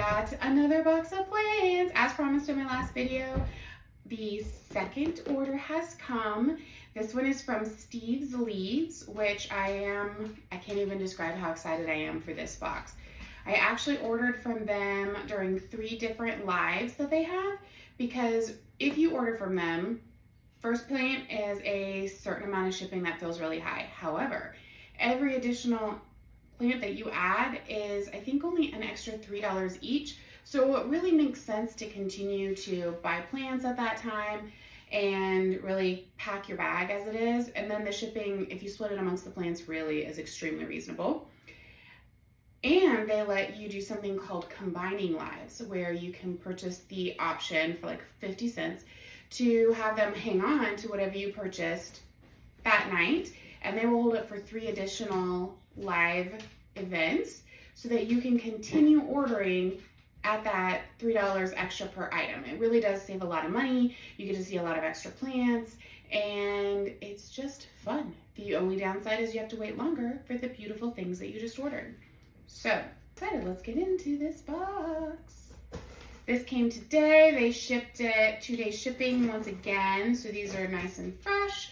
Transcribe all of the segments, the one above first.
got another box of plants. As promised in my last video, the second order has come. This one is from Steve's Leaves, which I can't even describe how excited I am for this box. I actually ordered from them during 3 different lives that they have, because if you order from them, first plant is a certain amount of shipping that feels really high. However, every additional plant that you add is, I think, only an extra $3 each. So it really makes sense to continue to buy plants at that time and really pack your bag as it is. And then the shipping, if you split it amongst the plants, really is extremely reasonable. And they let you do something called combining lives, where you can purchase the option for like 50 cents to have them hang on to whatever you purchased that night. And they will hold it for 3 additional live events so that you can continue ordering at that $3 extra per item. It really does save a lot of money. You get to see a lot of extra plants, and it's just fun. The only downside is you have to wait longer for the beautiful things that you just ordered. So, excited, let's get into this box. This came today. They shipped it 2-day shipping once again, so these are nice and fresh.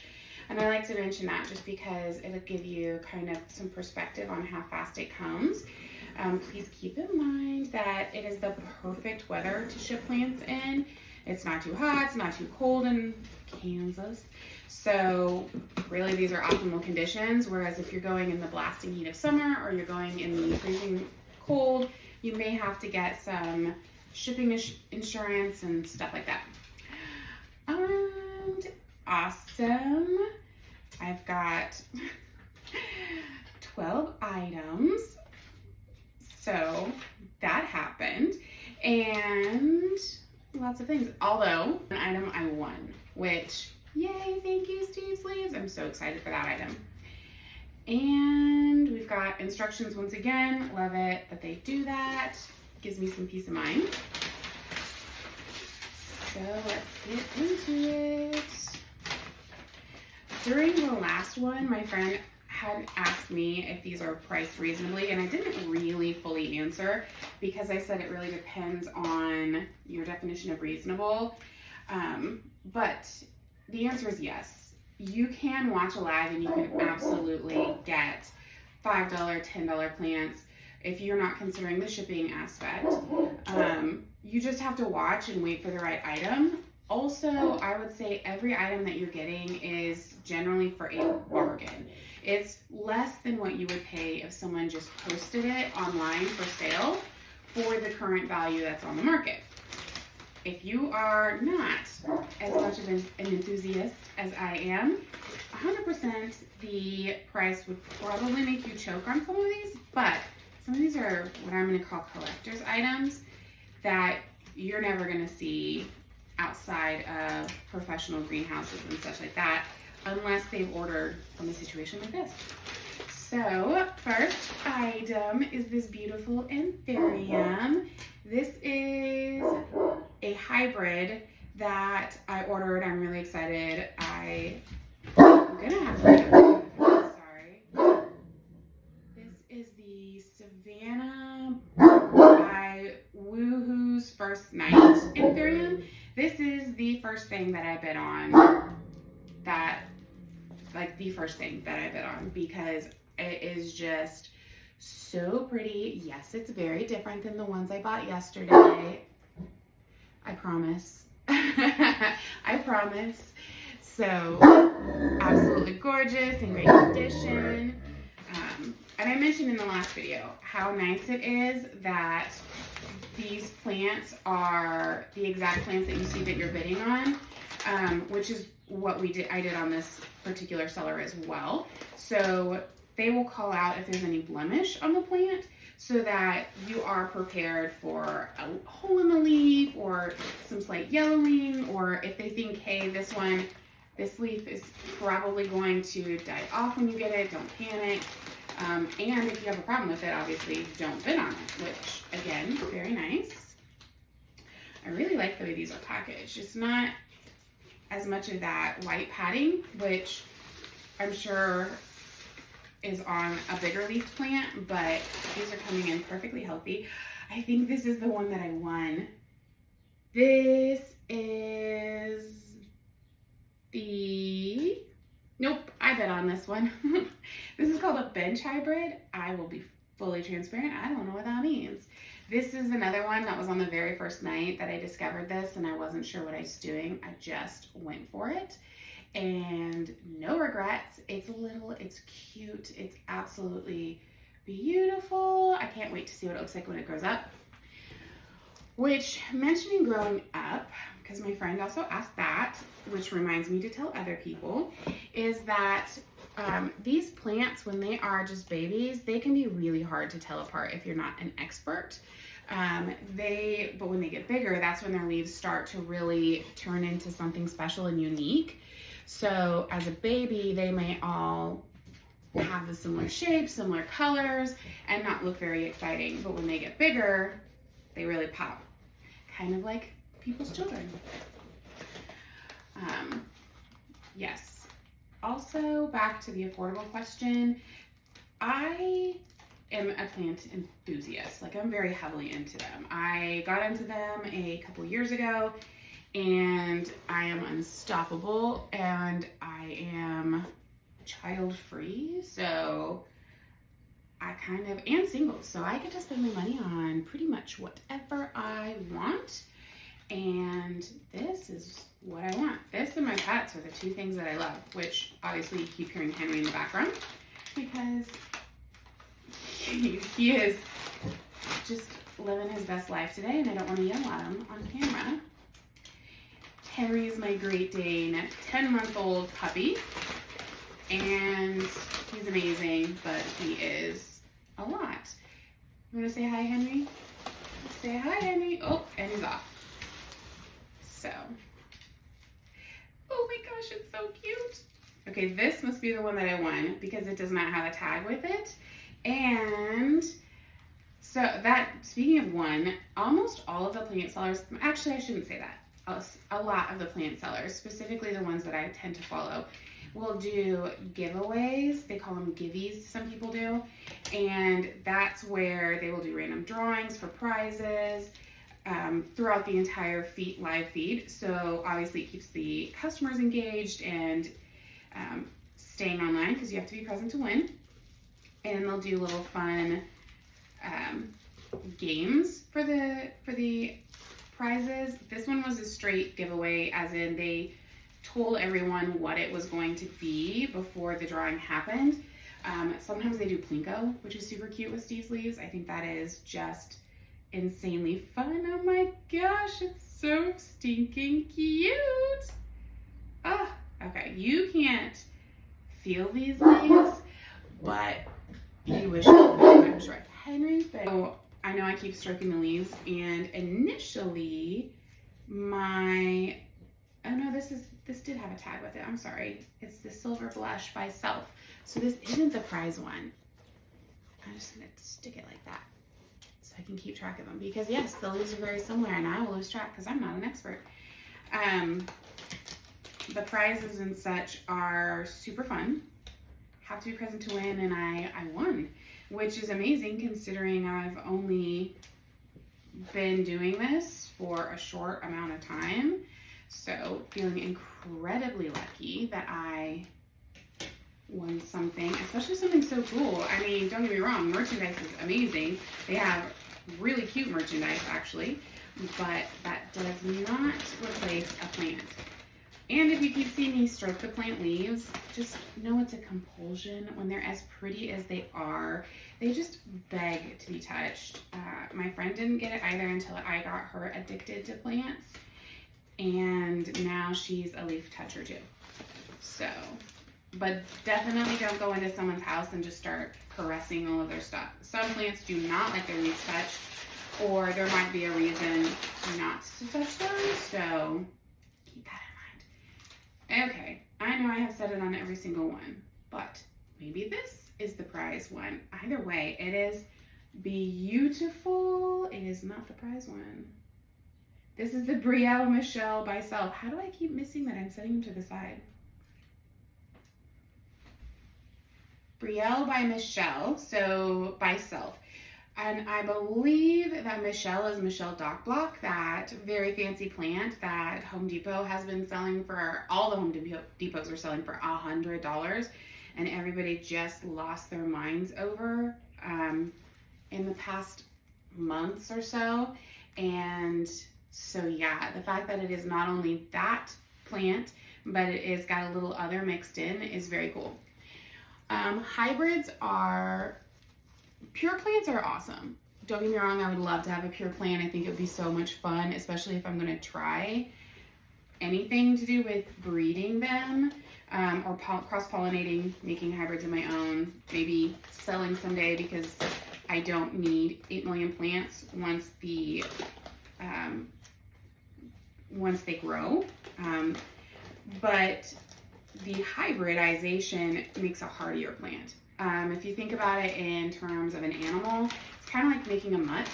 And I like to mention that just because it'll give you kind of some perspective on how fast it comes. Please keep in mind that it is the perfect weather to ship plants in. It's not too hot, it's not too cold in Kansas. So really these are optimal conditions, whereas if you're going in the blasting heat of summer or you're going in the freezing cold, you may have to get some shipping insurance and stuff like that. And awesome. I've got 12 items. So that happened, and lots of things. Although an item I won, which, yay, thank you, Steve's Leaves. I'm so excited for that item. And we've got instructions once again. Love it that they do that. Gives me some peace of mind. So let's get into it. During the last one, my friend had asked me if these are priced reasonably, and I didn't really fully answer because I said it really depends on your definition of reasonable. But the answer is yes. You can watch a live and you can absolutely get $5, $10 plants if you're not considering the shipping aspect. You just have to watch and wait for the right item. Also, I would say every item that you're getting is generally for a bargain. It's less than what you would pay if someone just posted it online for sale for the current value that's on the market. If you are not as much of an enthusiast as I am, 100% the price would probably make you choke on some of these, but some of these are what I'm going to call collector's items that you're never going to see outside of professional greenhouses and such like that, unless they've ordered from a situation like this. So, first item is this beautiful Anthurium. This is a hybrid that I ordered. I'm really excited. I'm gonna have to sorry. This is the Savannah by Woohoo's First Night Anthurium. This is the first thing that I bid on, the first thing that I bid on, because it is just so pretty. Yes, it's very different than the ones I bought yesterday. I promise. I promise. So, absolutely gorgeous, in great condition. And I mentioned in the last video how nice it is that these plants are the exact plants that you see that you're bidding on, which is what I did on this particular seller as well. So they will call out if there's any blemish on the plant so that you are prepared for a hole in the leaf or some slight yellowing, or if they think, hey, this leaf is probably going to die off when you get it, don't panic. And if you have a problem with it, obviously don't bid on it, which again, very nice. I really like the way these are packaged. It's not as much of that white padding, which I'm sure is on a bigger leaf plant, but these are coming in perfectly healthy. I think this is the one that I won. This is the, nope, I bet on this one. This is called a bench hybrid. I will be fully transparent. I don't know what that means. This is another one that was on the very first night that I discovered this and I wasn't sure what I was doing. I just went for it and no regrets. It's little, it's cute, it's absolutely beautiful. I can't wait to see what it looks like when it grows up. Which, mentioning growing up, because my friend also asked that, which reminds me to tell other people, is that these plants, when they are just babies, they can be really hard to tell apart if you're not an expert. But when they get bigger, that's when their leaves start to really turn into something special and unique. So as a baby, they may all have the similar shapes, similar colors, and not look very exciting. But when they get bigger, they really pop. Kind of like people's children. Yes. Also, back to the affordable question, I am a plant enthusiast. Like, I'm very heavily into them. I got into them a couple years ago and I am unstoppable and I am child-free, so and single, so I get to spend my money on pretty much whatever I want. And this is what I want. This and my pets are the two things that I love, which obviously you keep hearing Henry in the background because he is just living his best life today and I don't want to yell at him on camera. Henry is my Great Dane 10-month-old puppy and he's amazing, but he is a lot. You want to say hi, Henry? Say hi, Henry. Oh, and he's off. So, oh my gosh, it's so cute. Okay, this must be the one that I won because it does not have a tag with it. And so that, speaking of one, almost all of the plant sellers, actually I shouldn't say that. A lot of the plant sellers, specifically the ones that I tend to follow, will do giveaways. They call them givvies, some people do. And that's where they will do random drawings for prizes throughout the entire live feed. So obviously it keeps the customers engaged and staying online because you have to be present to win. And they'll do little fun games for the prizes. This one was a straight giveaway, as in they told everyone what it was going to be before the drawing happened. Sometimes they do Plinko, which is super cute with Steve's Leaves. I think that is just insanely fun. Oh my gosh, it's so stinking cute. Ah, okay, you can't feel these leaves, but you wish you could. I'm sure Henry, but I know I keep stroking the leaves, and initially oh no, this did have a tag with it. I'm sorry. It's the Silver Blush by Self. So this isn't the prize one. I'm just gonna stick it like that so I can keep track of them because yes, the leaves are very similar and I will lose track because I'm not an expert. The prizes and such are super fun. Have to be present to win, and I won, which is amazing considering I've only been doing this for a short amount of time. So feeling incredibly lucky that I won something, especially something so cool. I mean, don't get me wrong, merchandise is amazing. They have really cute merchandise actually, but that does not replace a plant. And if you keep seeing me stroke the plant leaves, just know it's a compulsion. When they're as pretty as they are, they just beg to be touched. My friend didn't get it either until I got her addicted to plants. And now she's a leaf toucher too. So, but definitely don't go into someone's house and just start caressing all of their stuff. Some plants do not like their leaves touched, or there might be a reason not to touch them. So keep that in mind. Okay, I know I have said it on every single one, but maybe this is the prize one. Either way, it is beautiful. It is not the prize one. This is the Brielle Michelle by Self. How do I keep missing that? I'm setting them to the side. Brielle by Michelle, so by Self. And I believe that Michelle is Michelle Dock Block, that very fancy plant that Home Depot has been selling for, all the Home Depots are selling for $100. And everybody just lost their minds over in the past months or so. And so yeah, the fact that it is not only that plant, but it is got a little other mixed in is very cool. Hybrids are, pure plants are awesome. Don't get me wrong, I would love to have a pure plant. I think it would be so much fun, especially if I'm going to try anything to do with breeding them or cross-pollinating, making hybrids of my own, maybe selling someday, because I don't need 8 million plants once they grow. But the hybridization makes a hardier plant. If you think about it in terms of an animal, it's kind of like making a mutt.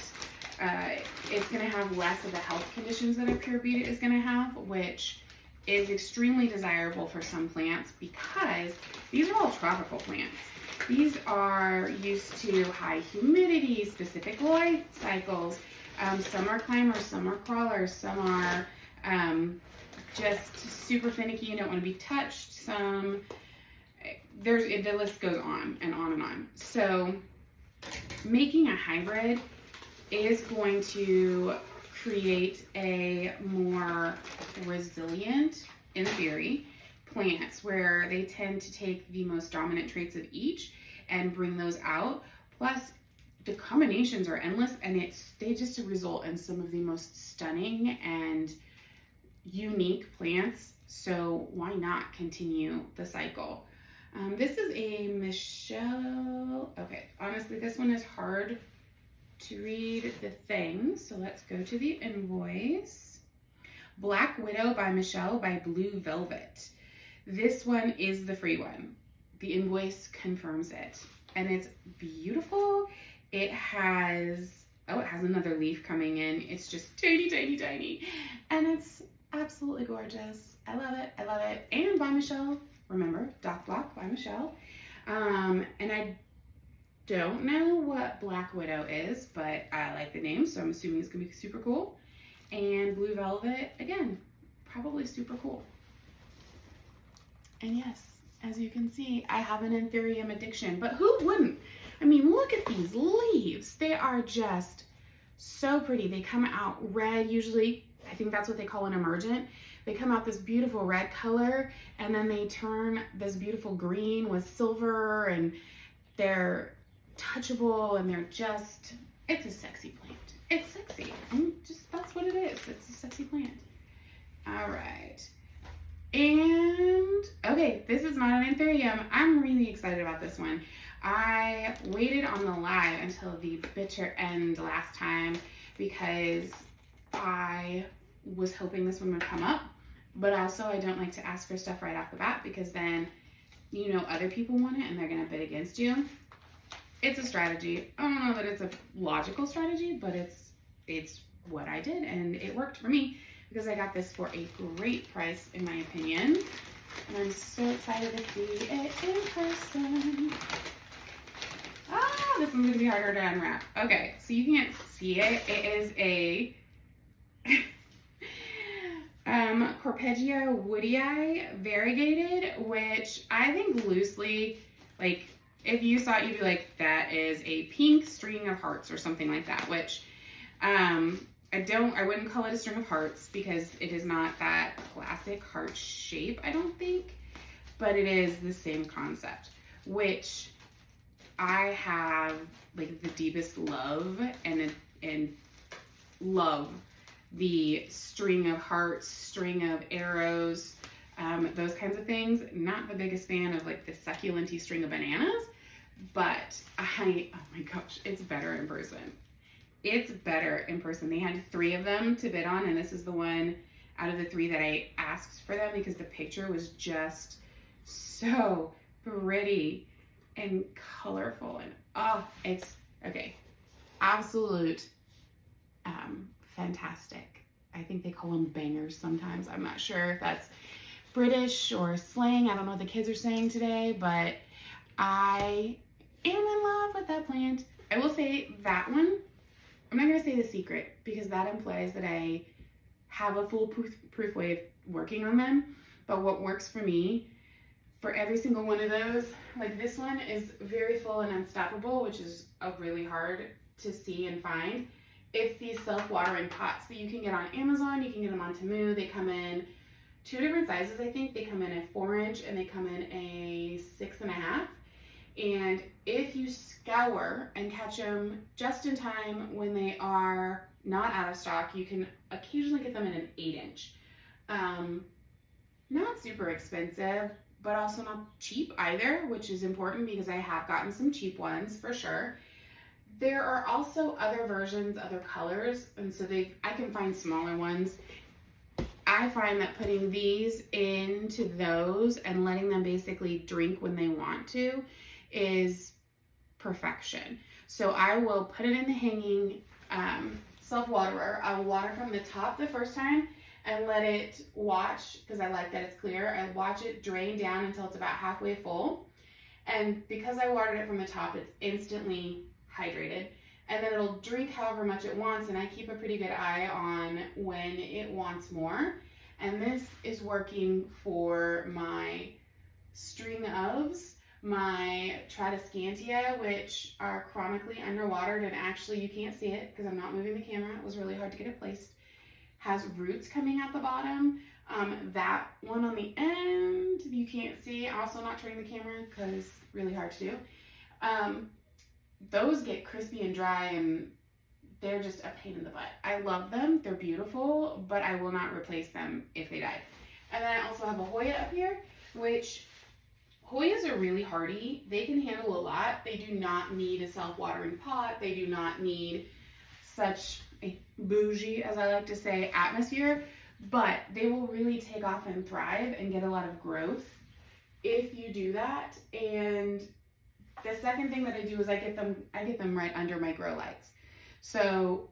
It's going to have less of the health conditions that a pure breed is going to have, which is extremely desirable for some plants because these are all tropical plants. These are used to high humidity, specific light cycles. Some are climbers, some are crawlers, some are just super finicky and don't want to be touched. Some, the list goes on and on and on. So making a hybrid is going to create a more resilient, in theory, plants where they tend to take the most dominant traits of each and bring those out. Plus, the combinations are endless, and they just result in some of the most stunning and unique plants. So why not continue the cycle? This is a Michelle. Okay, honestly, this one is hard to read the thing, so let's go to the invoice. Black Widow by Michelle by Blue Velvet. This one is the free one. The invoice confirms it, and it's beautiful. It has another leaf coming in. It's just tiny, tiny, tiny, and it's absolutely gorgeous. I love it. I love it. And by Michelle. Remember, Dock Block by Michelle. And I don't know what Black Widow is, but I like the name, so I'm assuming it's gonna be super cool. And Blue Velvet, again, probably super cool. And yes, as you can see, I have an Anthurium addiction, but who wouldn't? I mean, look at these leaves. They are just so pretty. They come out red usually. I think that's what they call an emergent. They come out this beautiful red color, and then they turn this beautiful green with silver, and they're touchable, and they're just, it's a sexy plant. It's sexy. That's what it is. It's a sexy plant. All right. And, okay, this is not an Anthurium. I'm really excited about this one. I waited on the live until the bitter end last time because I was hoping this one would come up, but also I don't like to ask for stuff right off the bat because then, you know, other people want it and they're going to bid against you. It's a strategy. I don't know that it's a logical strategy, but it's what I did, and it worked for me because I got this for a great price in my opinion, and I'm so excited to see it in person. This one's gonna be harder to unwrap. Okay, so you can't see it. It is a Corpegia woodii variegated, which I think loosely, like, if you saw it, you'd be like, that is a pink string of hearts or something like that, which I wouldn't call it a string of hearts because it is not that classic heart shape, I don't think, but it is the same concept, which I have like the deepest love and love the string of hearts, string of arrows, those kinds of things. Not the biggest fan of like the succulenty string of bananas, but oh my gosh, it's better in person. It's better in person. They had 3 of them to bid on, and this is the one out of the 3 that I asked for them because the picture was just so pretty and colorful, and it's okay. Absolute fantastic. I think they call them bangers sometimes. I'm not sure if that's British or slang. I don't know what the kids are saying today, but I am in love with that plant. I will say that one, I'm not going to say the secret because that implies that I have a foolproof way of working on them. But what works for me, for every single one of those, like this one is very full and unstoppable, which is really hard to see and find. It's these self-watering pots that you can get on Amazon. You can get them on Temu. They come in 2 different sizes, I think. They come in a 4-inch and they come in a 6.5. And if you scour and catch them just in time when they are not out of stock, you can occasionally get them in an 8-inch. Not super expensive, but also not cheap either, which is important because I have gotten some cheap ones for sure. There are also other versions, other colors, and so I can find smaller ones. I find that putting these into those and letting them basically drink when they want to is perfection. So I will put it in the hanging self-waterer. I will water from the top the first time and let it watch, because I like that it's clear. I watch it drain down until it's about halfway full. And because I watered it from the top, it's instantly hydrated. And then it'll drink however much it wants, and I keep a pretty good eye on when it wants more. And this is working for my string ofs, my Tradescantia, which are chronically underwatered, and actually you can't see it because I'm not moving the camera. It was really hard to get it placed. Has roots coming out the bottom. That one on the end, you can't see. Also not turning the camera because really hard to do. Those get crispy and dry and they're just a pain in the butt. I love them, they're beautiful, but I will not replace them if they die. And then I also have a Hoya up here, which Hoyas are really hardy. They can handle a lot. They do not need a self-watering pot. They do not need such a bougie, as I like to say, atmosphere, but they will really take off and thrive and get a lot of growth if you do that. And the second thing that I do is I get them right under my grow lights. So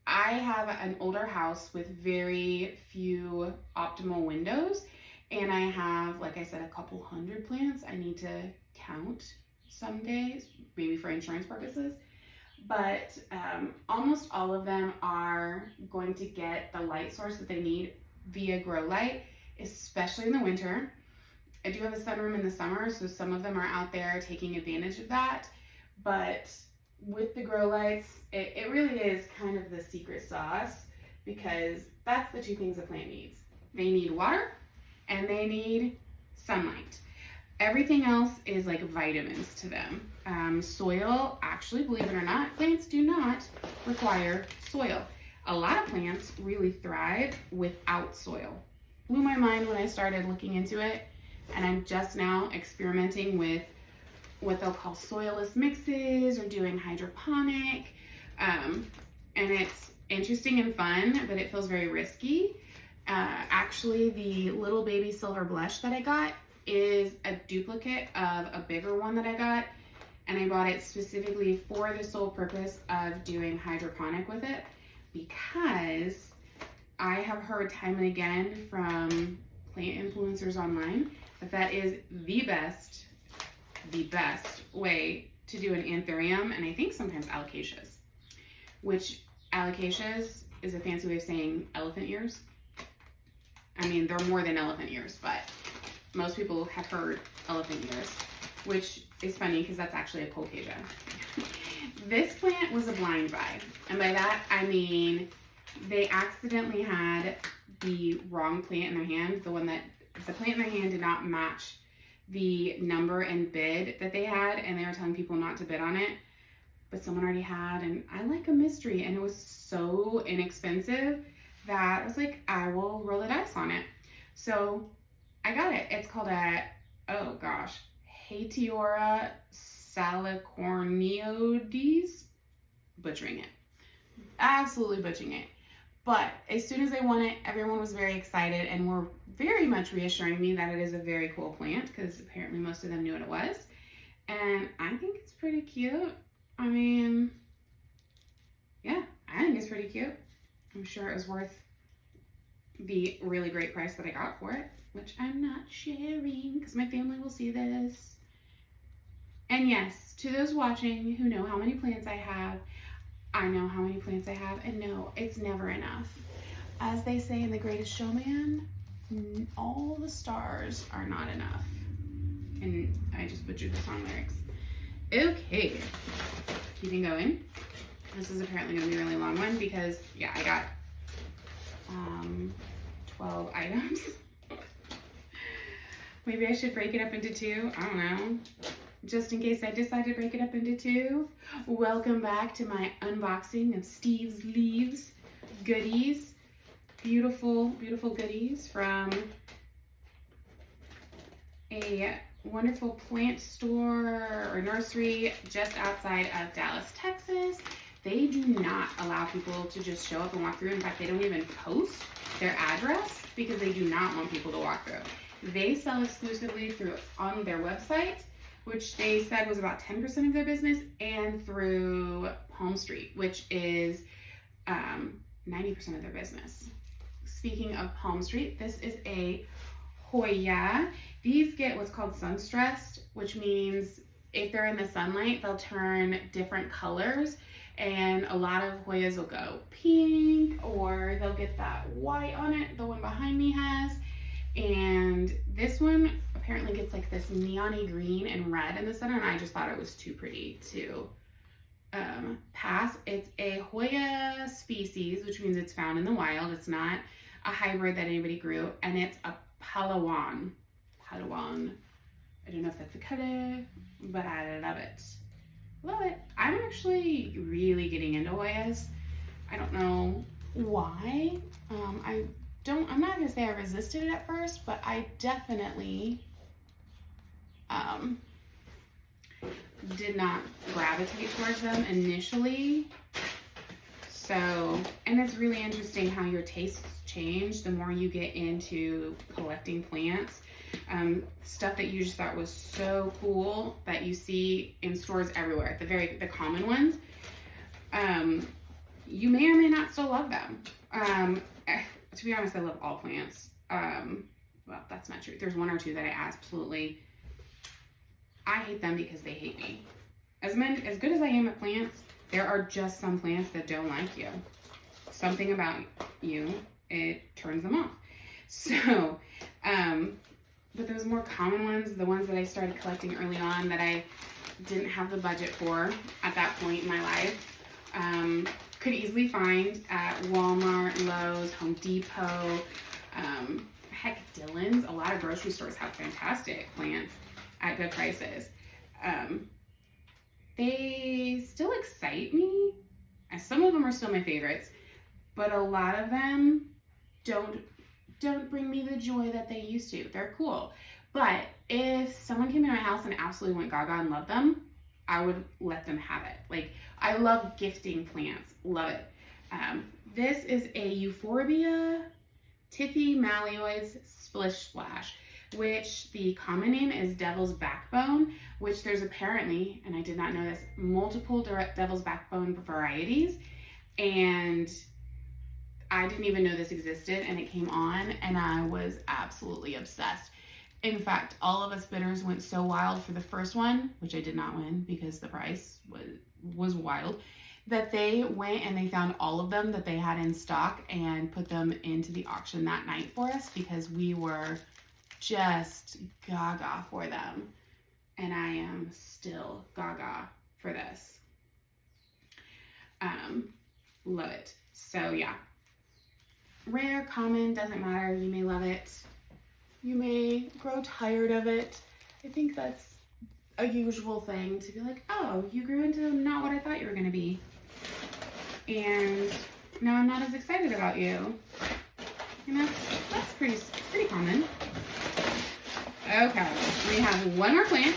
I have an older house with very few optimal windows, and I have, like I said, a couple hundred plants. I need to count some days, maybe for insurance purposes. But almost all of them are going to get the light source that they need via grow light, especially in the winter. I do have a sunroom in the summer, so some of them are out there taking advantage of that. But with the grow lights, it really is kind of the secret sauce, because that's the 2 things a plant needs. They need water and they need sunlight. Everything else is like vitamins to them. Soil, actually, believe it or not, plants do not require soil. A lot of plants really thrive without soil. Blew my mind when I started looking into it, and I'm just now experimenting with what they'll call soilless mixes or doing hydroponic. And it's interesting and fun, but it feels very risky. Actually, the little baby silver blush that I got is a duplicate of a bigger one that I got, and I bought it specifically for the sole purpose of doing hydroponic with it, because I have heard time and again from plant influencers online that is the best way to do an anthurium, and I think sometimes alocasias, which alocasias is a fancy way of saying elephant ears. I mean, they're more than elephant ears, but most people have heard elephant ears, which is funny because that's actually a colcasia. This plant was a blind buy, and by that I mean they accidentally had the wrong plant in their hand. The plant in their hand did not match the number and bid that they had, and they were telling people not to bid on it, but someone already had, and I like a mystery, and it was so inexpensive that I was like, I will roll the dice on it. So I got it. It's called Hateora salicornioides. Butchering it. Absolutely butchering it. But as soon as I won it, everyone was very excited and were very much reassuring me that it is a very cool plant, because apparently most of them knew what it was. And I think it's pretty cute. I mean, yeah, I think it's pretty cute. I'm sure it was worth the really great price that I got for it, which I'm not sharing because my family will see this. And yes, to those watching who know how many plants I have, I know how many plants I have, and no, it's never enough. As they say in The Greatest Showman, all the stars are not enough. And I just butchered the song lyrics. Okay, keeping going. This is apparently gonna be a really long one because, yeah, I got 12 items. Maybe I should break it up into two, I don't know. Just in case I decide to break it up into two. Welcome back to my unboxing of Steve's Leaves goodies. Beautiful, beautiful goodies from a wonderful plant store or nursery just outside of Dallas, Texas. They do not allow people to just show up and walk through. In fact, they don't even post their address because they do not want people to walk through. They sell exclusively on their website, which they said was about 10% of their business, and through Palm Street, which is 90% of their business. Speaking of Palm Street, this is a Hoya. These get what's called sun stressed, which means if they're in the sunlight, they'll turn different colors. And a lot of Hoyas will go pink, or they'll get that white on it, the one behind me has. And this one apparently gets like this neon-y green and red in the center, and I just thought it was too pretty to pass. It's a Hoya species, which means it's found in the wild. It's not a hybrid that anybody grew, and it's a Palawan. I don't know if that's a color, but I love it. Love it. I'm actually really getting into Hoyas. I don't know why. I'm not gonna say I resisted it at first, but I definitely did not gravitate towards them initially. So, and it's really interesting how your tastes change the more you get into collecting plants. Stuff that you just thought was so cool that you see in stores everywhere, the common ones, you may or may not still love them. To be honest, I love all plants. Well, that's not true. There's one or two that I hate them because they hate me. As good as I am at plants, there are just some plants that don't like you. Something about you, it turns them off. So, but those more common ones, the ones that I started collecting early on that I didn't have the budget for at that point in my life, could easily find at Walmart, Lowe's, Home Depot, heck, Dillon's. A lot of grocery stores have fantastic plants at good prices. They still excite me. Some of them are still my favorites, but a lot of them don't bring me the joy that they used to. They're cool. But if someone came in my house and absolutely went gaga and loved them, I would let them have it. Like, I love gifting plants. Love it. This is a Euphorbia Tippy Malloids Splish Splash, which the common name is Devil's Backbone, which there's apparently, and I did not know this, multiple Devil's Backbone varieties. And I didn't even know this existed, and it came on, and I was absolutely obsessed. In fact, all of us bidders went so wild for the first one, which I did not win because the price was wild, that they went and they found all of them that they had in stock and put them into the auction that night for us because we were just gaga for them. And I am still gaga for this. Love it. So yeah. Rare, common, doesn't matter. You may love it. You may grow tired of it. I think that's a usual thing to be like, oh, you grew into not what I thought you were going to be. And now I'm not as excited about you. And that's pretty common. Okay, we have one more plant.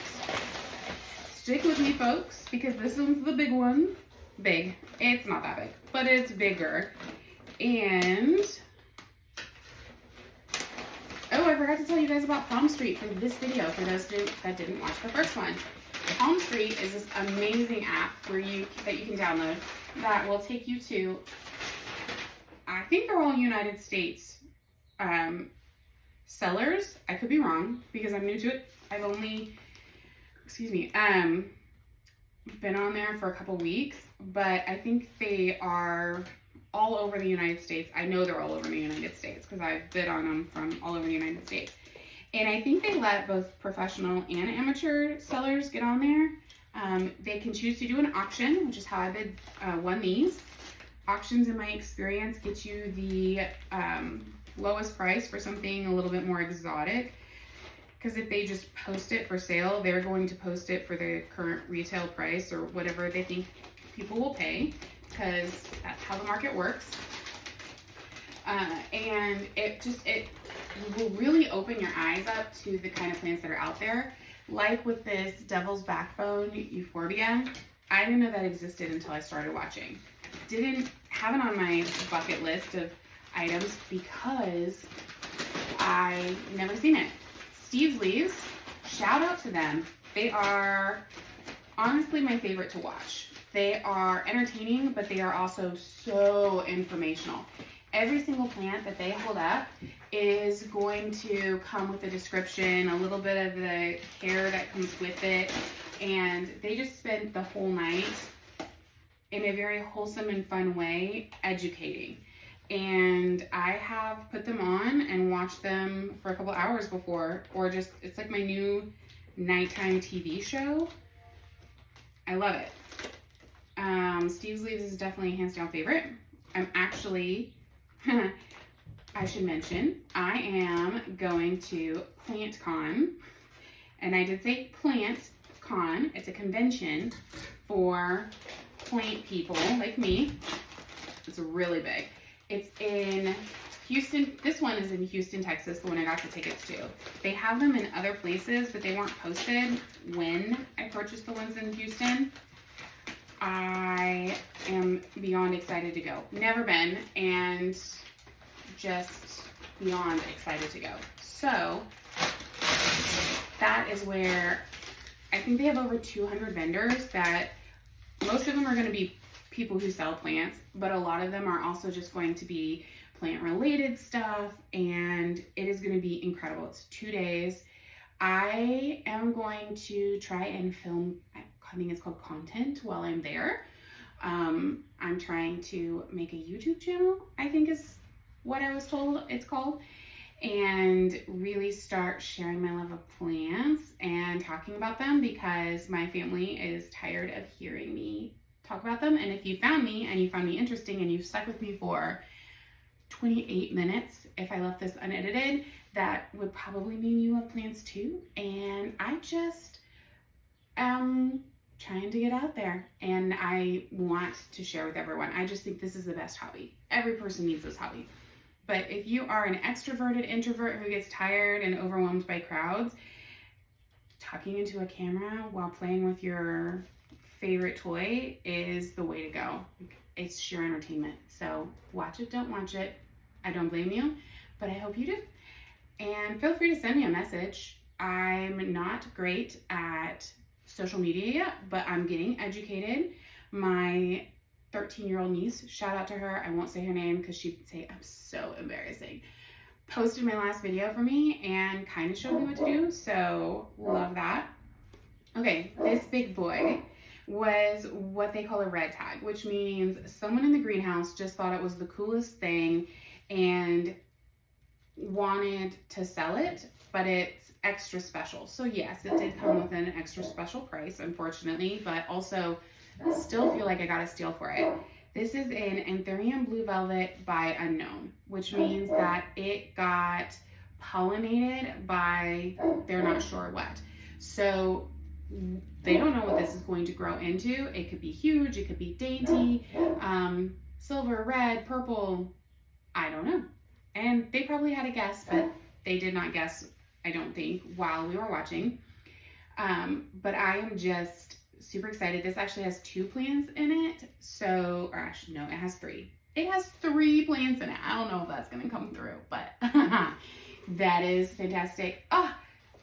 Stick with me, folks, because this one's the big one. Big. It's not that big, but it's bigger. And oh, I forgot to tell you guys about Palm Street for this video, for those that didn't watch the first one. Palm Street is this amazing app that you can download that will take you to, I think they're all United States sellers. I could be wrong because I'm new to it. I've only excuse me, been on there for a couple weeks, but I think they are all over the United States. I know they're all over the United States because I've bid on them from all over the United States. And I think they let both professional and amateur sellers get on there. They can choose to do an auction, which is how I won these. Auctions, in my experience, get you the lowest price for something a little bit more exotic. Because if they just post it for sale, they're going to post it for the current retail price or whatever they think people will pay, because that's how the market works. And it will really open your eyes up to the kind of plants that are out there. Like with this Devil's Backbone Euphorbia, I didn't know that existed until I started watching. Didn't have it on my bucket list of items because I never seen it. Steve's Leaves, shout out to them. They are honestly my favorite to watch. They are entertaining, but they are also so informational. Every single plant that they hold up is going to come with a description, a little bit of the care that comes with it, and they just spend the whole night in a very wholesome and fun way educating. And I have put them on and watched them for a couple hours before, or just, it's like my new nighttime TV show. I love it. Steve's Leaves is definitely a hands down favorite. I'm actually, I should mention, I am going to PlantCon, and I did say PlantCon. It's a convention for plant people like me. It's really big. It's in Houston. This one is in Houston, Texas, the one I got the tickets to. They have them in other places, but they weren't posted when I purchased the ones in Houston. I am beyond excited to go. Never been, and just beyond excited to go. So that is where I think they have over 200 vendors that most of them are going to be people who sell plants, but a lot of them are also just going to be plant related stuff, and it is going to be incredible. It's 2 days. I am going to try and film, I think it's called content, while I'm there. I'm trying to make a YouTube channel, I think is what I was told it's called, and really start sharing my love of plants and talking about them, because my family is tired of hearing me talk about them. And if you found me and you found me interesting and you've stuck with me for 28 minutes, if I left this unedited, that would probably mean you love plants too. And I just am trying to get out there, and I want to share with everyone. I just think this is the best hobby. Every person needs this hobby. But if you are an extroverted introvert who gets tired and overwhelmed by crowds, talking into a camera while playing with your favorite toy is the way to go. It's sheer entertainment. So watch it, don't watch it. I don't blame you, but I hope you do. And feel free to send me a message. I'm not great at social media yet, but I'm getting educated. My 13-year-old niece, shout out to her, I won't say her name because she'd say I'm so embarrassing, posted my last video for me and kind of showed me what to do, so love that. Okay, this big boy was what they call a red tag, which means someone in the greenhouse just thought it was the coolest thing and wanted to sell it, but it's extra special. So yes, it did come with an extra special price, unfortunately, but also still feel like I got a steal for it. This is an Anthurium Blue Velvet by Unknown, which means that it got pollinated by they're not sure what. So they don't know what this is going to grow into. It could be huge, it could be dainty, silver, red, purple, I don't know. And they probably had a guess, but they did not guess, I don't think, while we were watching. But I am just super excited. This actually has 2 plants in it. So, or actually, no, it has 3. It has 3 plants in it. I don't know if that's going to come through, but that is fantastic. Oh,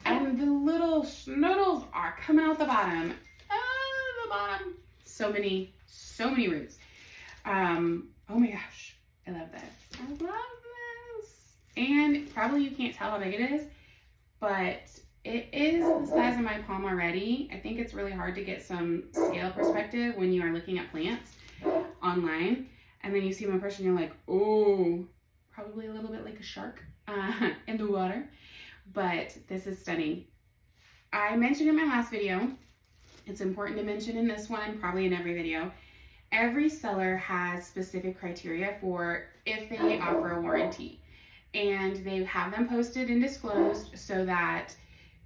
and the little schnoodles are coming out the bottom. Oh, the bottom. So many roots. Oh my gosh. I love this. I love this. And probably you can't tell how big it is, but It is the size of my palm already. I think it's really hard to get some scale perspective when you are looking at plants online. And then you see them in person, you're like, oh, probably a little bit like a shark in the water. But this is stunning. I mentioned in my last video, it's important to mention in this one, probably in every video, every seller has specific criteria for if they offer a warranty. And they have them posted and disclosed so that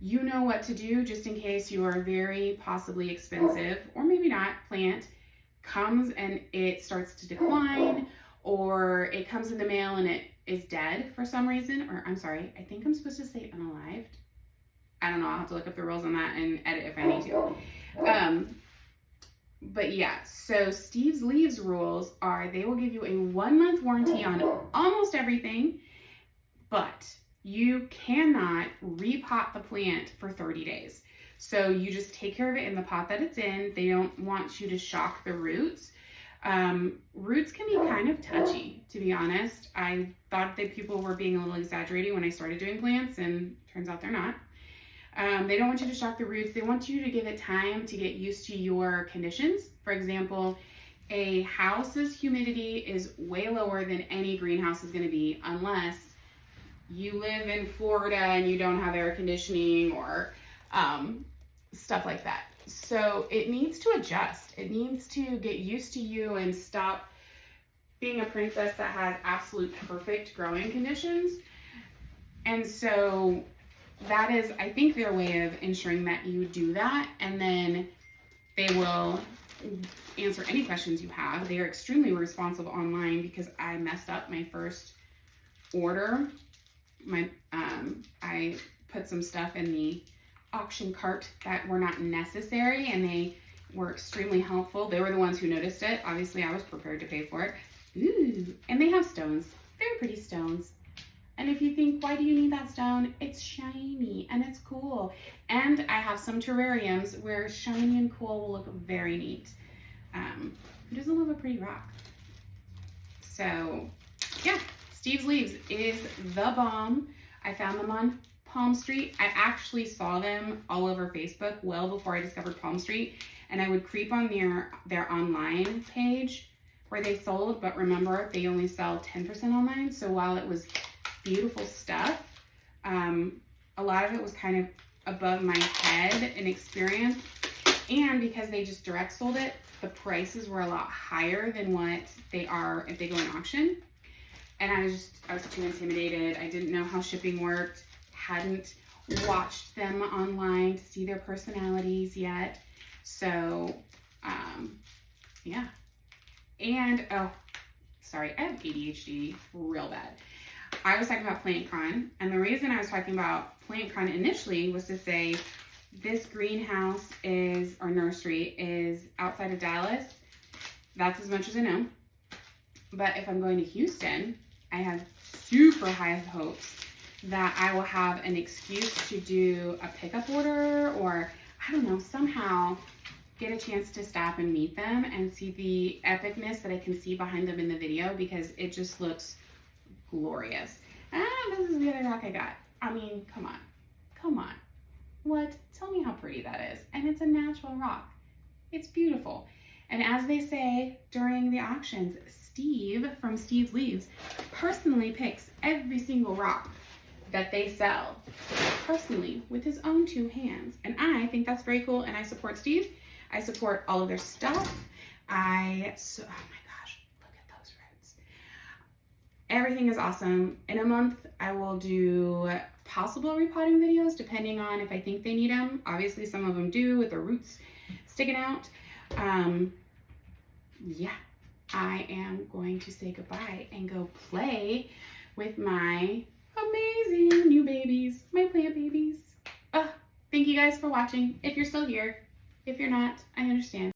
you know what to do just in case your very possibly expensive, or maybe not, plant comes and it starts to decline, or it comes in the mail and it is dead for some reason, or I'm sorry, I think I'm supposed to say unalived. I don't know, I'll have to look up the rules on that and edit if I need to. But yeah, so Steve's Leaves rules are they will give you a 1-month warranty on almost everything, but you cannot repot the plant for 30 days. So you just take care of it in the pot that it's in. They don't want you to shock the roots. Roots can be kind of touchy, to be honest. I thought that people were being a little exaggerated when I started doing plants, and turns out they're not. They don't want you to shock the roots. They want you to give it time to get used to your conditions. For example, a house's humidity is way lower than any greenhouse is going to be, unless you live in Florida and you don't have air conditioning or stuff like that. So it needs to adjust. It needs to get used to you and stop being a princess that has absolute perfect growing conditions. And so that is, I think, their way of ensuring that you do that. And then they will answer any questions you have. They are extremely responsive online because I messed up my first order. I put some stuff in the auction cart that were not necessary, and they were extremely helpful. They were the ones who noticed it. Obviously, I was prepared to pay for it. Ooh, and they have stones, very pretty stones. And if you think, why do you need that stone? It's shiny and it's cool. And I have some terrariums where shiny and cool will look very neat. Who doesn't love a pretty rock? So yeah, Steve's Leaves is the bomb. I found them on Palm Street. I actually saw them all over Facebook well before I discovered Palm Street. And I would creep on their online page where they sold, but remember, they only sell 10% online. So while it was beautiful stuff, a lot of it was kind of above my head in experience, and because they just direct sold it, the prices were a lot higher than what they are if they go in auction. And I was too intimidated. I didn't know how shipping worked, hadn't watched them online to see their personalities yet. So yeah. And oh, sorry, I have ADHD real bad. I was talking about PlantCon, and the reason I was talking about PlantCon initially was to say this greenhouse or nursery is outside of Dallas. That's as much as I know. But if I'm going to Houston, I have super high hopes that I will have an excuse to do a pickup order, or I don't know, somehow get a chance to stop and meet them and see the epicness that I can see behind them in the video, because it just looks glorious. This is the other rock I got. I mean, come on. What? Tell me how pretty that is. And it's a natural rock. It's beautiful. And as they say during the auctions, Steve from Steve's Leaves personally picks every single rock that they sell, personally, with his own 2 hands. And I think that's very cool, and I support Steve. I support all of their stuff. Oh my gosh, look at those roots. Everything is awesome. In a month, I will do possible repotting videos, depending on if I think they need them. Obviously, some of them do, with the roots sticking out. Yeah, I am going to say goodbye and go play with my amazing new babies, my plant babies. Thank you guys for watching. If you're still here, if you're not, I understand.